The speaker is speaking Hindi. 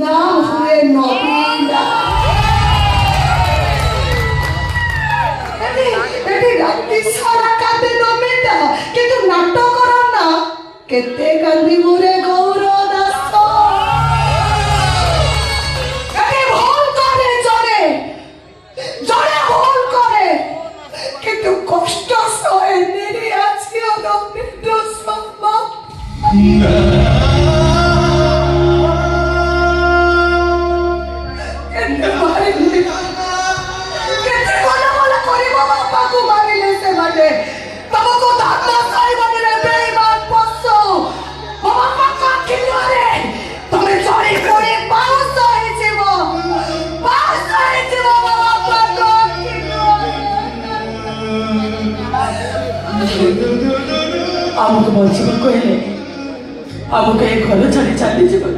नाम हुए नबीना। एटी राती सारा कांदे नबीना किंतु नाटक करो ना केते कांदी मुरे गौर दास। एटी भूल करे जड़े जड़े भूल करे किंतु कष्ट सहे निरी आछियो नबीना सम्मा। आमुक बचिबा कहले आमुक ए घर छाड़ी चली जीवा